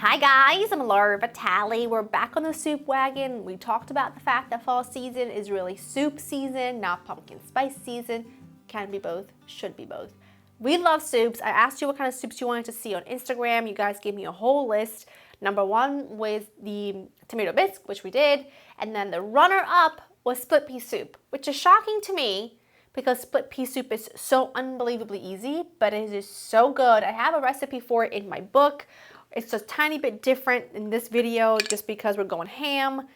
Hi guys, I'm Laura Vitale. We're back on the soup wagon. We talked about the fact that fall season is really soup season, not pumpkin spice season. Can be both, should be both. We love soups. I asked you what kind of soups you wanted to see on Instagram. You guys gave me a whole list. Number one was the tomato bisque, which we did. And then the runner up was split pea soup, which is shocking to me because split pea soup is so unbelievably easy, but it is so good. I have a recipe for it in my book. It's a tiny bit different in this video just because we're going ham,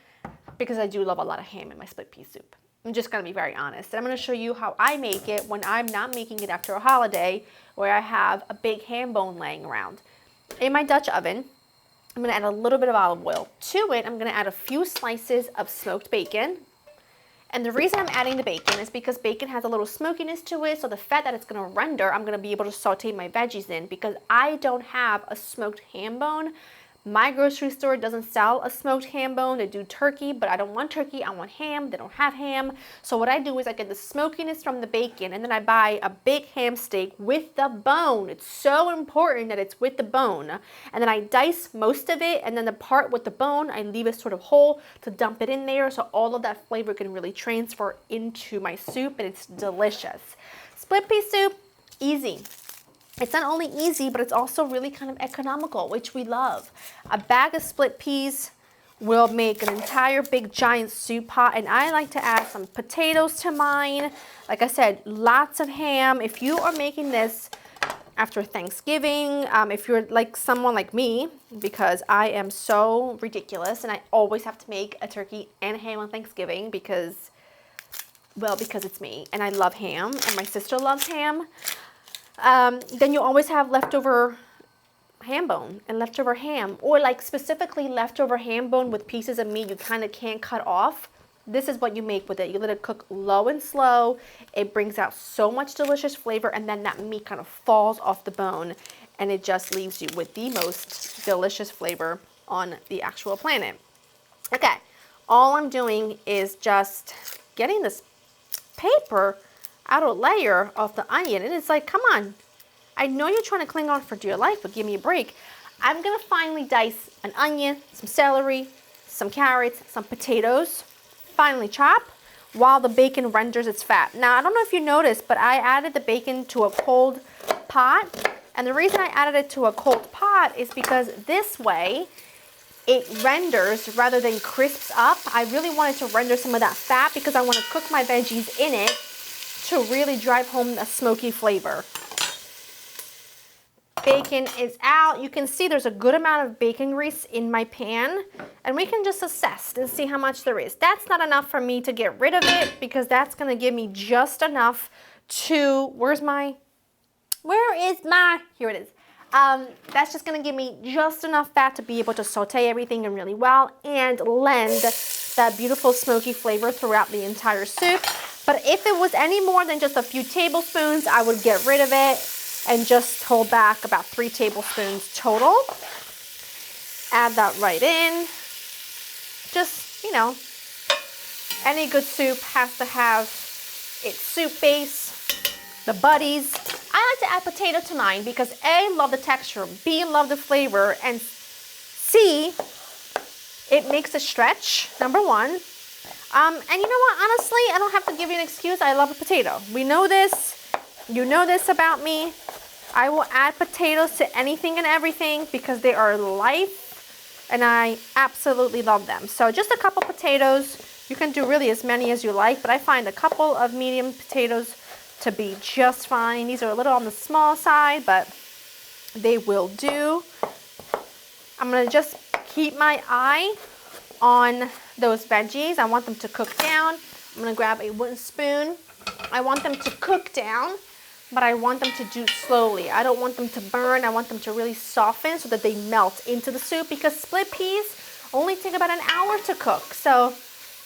because I do love a lot of ham in my split pea soup. I'm just gonna be very honest. And I'm gonna show you how I make it when I'm not making it after a holiday where I have a big ham bone laying around. In my Dutch oven, I'm gonna add a little bit of olive oil. To it, I'm gonna add a few slices of smoked bacon. And the reason I'm adding the bacon is because bacon has a little smokiness to it, so the fat that it's going to render, I'm going to be able to saute my veggies in because I don't have a smoked ham bone. My grocery store doesn't sell a smoked ham bone. They do turkey, but I don't want turkey. I want ham. They don't have ham. So what I do is I get the smokiness from the bacon, and then I buy a big ham steak with the bone. It's so important that it's with the bone. And then I dice most of it, and then the part with the bone, I leave it sort of whole to dump it in there so all of that flavor can really transfer into my soup, and it's delicious. Split pea soup, easy. It's not only easy, but it's also really kind of economical, which we love. A bag of split peas will make an entire big giant soup pot, and I like to add some potatoes to mine. Like I said, lots of ham. If you are making this after Thanksgiving, if you're like someone like me, because I am so ridiculous and I always have to make a turkey and ham on Thanksgiving because it's me and I love ham and my sister loves ham. Then you always have leftover ham bone and leftover ham, or like specifically leftover ham bone with pieces of meat you kind of can't cut off. This is what you make with it. You let it cook low and slow. It brings out so much delicious flavor, and then that meat kind of falls off the bone, and it just leaves you with the most delicious flavor on the actual planet. Okay, all I'm doing is just getting this paper outer layer of the onion, and it's like, come on, I know you're trying to cling on for dear life, but give me a break. I'm gonna finally dice an onion, some celery, some carrots, some potatoes, finally chop while the bacon renders its fat. Now, I don't know if you noticed, but I added the bacon to a cold pot, and the reason I added it to a cold pot is because this way it renders rather than crisps up. I really wanted to render some of that fat because I want to cook my veggies in it to really drive home the smoky flavor. Bacon is out. You can see there's a good amount of bacon grease in my pan, and we can just assess and see how much there is. That's not enough for me to get rid of it because that's gonna give me just enough to, here it is. That's just gonna give me just enough fat to be able to saute everything in really well and lend that beautiful smoky flavor throughout the entire soup. But if it was any more than just a few tablespoons, I would get rid of it and just hold back about 3 tablespoons total. Add that right in. Just, you know, any good soup has to have its soup base, the buddies. I like to add potato to mine because A, love the texture, B, love the flavor, and C, it makes it stretch, number one. And you know what, honestly, I don't have to give you an excuse. I love a potato. We know this. You know this about me. I will add potatoes to anything and everything because they are life, and I absolutely love them. So just a couple potatoes. You can do really as many as you like, but I find a couple of medium potatoes to be just fine. These are a little on the small side, but they will do. I'm gonna just keep my eye on those veggies. I want them to cook down. I'm gonna grab a wooden spoon. I want them to cook down, but I want them to do slowly. I don't want them to burn. I want them to really soften so that they melt into the soup because split peas only take about an hour to cook. So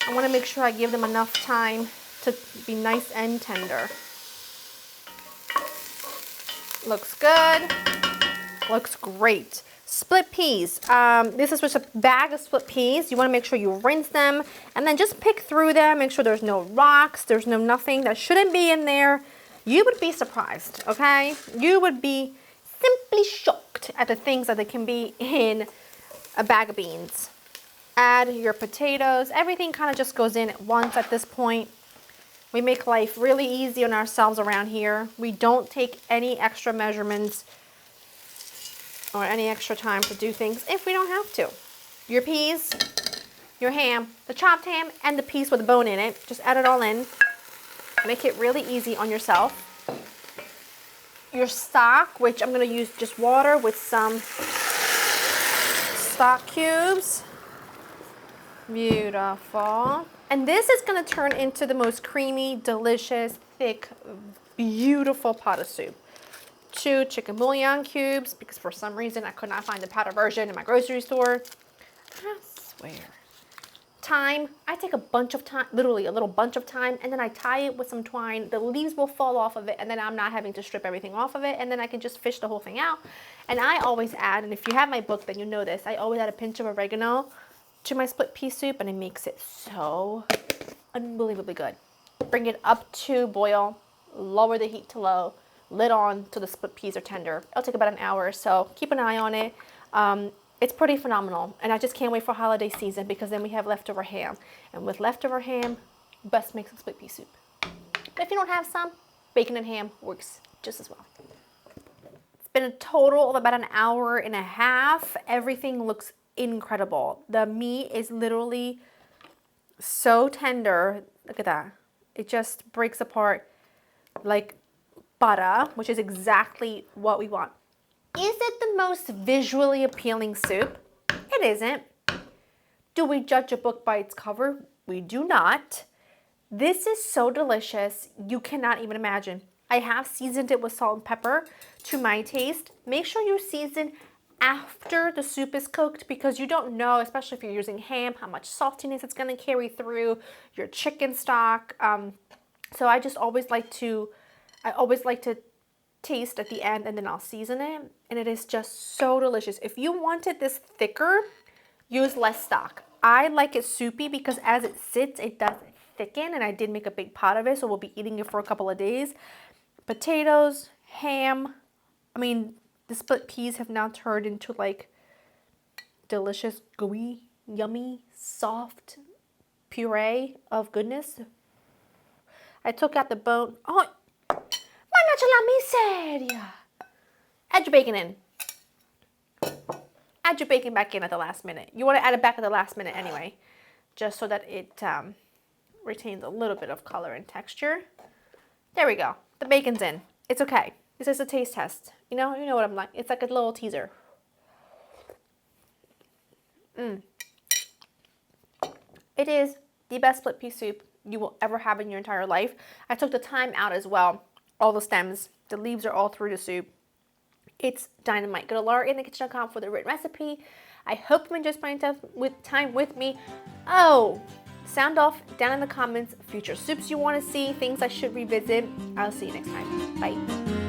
I wanna make sure I give them enough time to be nice and tender. Looks good, looks great. Split peas, this is just a bag of split peas. You wanna make sure you rinse them and then just pick through them, make sure there's no rocks, there's no nothing that shouldn't be in there. You would be surprised, okay? You would be simply shocked at the things that they can be in a bag of beans. Add your potatoes. Everything kind of just goes in at once at this point. We make life really easy on ourselves around here. We don't take any extra measurements or any extra time to do things if we don't have to. Your peas, your ham, the chopped ham, and the piece with the bone in it. Just add it all in. Make it really easy on yourself. Your stock, which I'm going to use just water with some stock cubes. Beautiful. And this is going to turn into the most creamy, delicious, thick, beautiful pot of soup. 2 chicken bouillon cubes, because for some reason I could not find the powder version in my grocery store. I swear. Thyme. I take a bunch of thyme, literally a little bunch of thyme, and then I tie it with some twine. The leaves will fall off of it, and then I'm not having to strip everything off of it, and then I can just fish the whole thing out. And I always add, and if you have my book, then you know this, I always add a pinch of oregano to my split pea soup, and it makes it so unbelievably good. Bring it up to boil, lower the heat to low, lid on till the split peas are tender. It'll take about an hour or so. Keep an eye on it. It's pretty phenomenal, and I just can't wait for holiday season because then we have leftover ham, and with leftover ham, best make some split pea soup. But if you don't have some, bacon and ham works just as well. It's been a total of about an hour and a half. Everything looks incredible. The meat is literally so tender. Look at that. It just breaks apart like butter, which is exactly what we want. Is it the most visually appealing soup? It isn't. Do we judge a book by its cover? We do not. This is so delicious, you cannot even imagine. I have seasoned it with salt and pepper to my taste. Make sure you season after the soup is cooked because you don't know, especially if you're using ham, how much saltiness it's going to carry through your chicken stock. So I always like to taste at the end and then I'll season it, and it is just so delicious. If you wanted this thicker, use less stock. I like it soupy because as it sits, it does thicken, and I did make a big pot of it, so we'll be eating it for a couple of days. Potatoes, ham, the split peas have now turned into like delicious, gooey, yummy, soft puree of goodness. I took out the bone. Oh, mannaggia la miseria! Add your bacon in. Add your bacon back in at the last minute. You want to add it back at the last minute anyway, just so that it retains a little bit of color and texture. There we go. The bacon's in. It's okay. This is a taste test. You know what I'm like. It's like a little teaser. It is the best split pea soup you will ever have in your entire life. I took the thyme out as well. All the stems, the leaves are all through the soup. It's dynamite. Go to laurainthekitchen.com for the written recipe. I hope you enjoyed spending time with me. Oh, sound off down in the comments future soups you want to see, things I should revisit. I'll see you next time. Bye.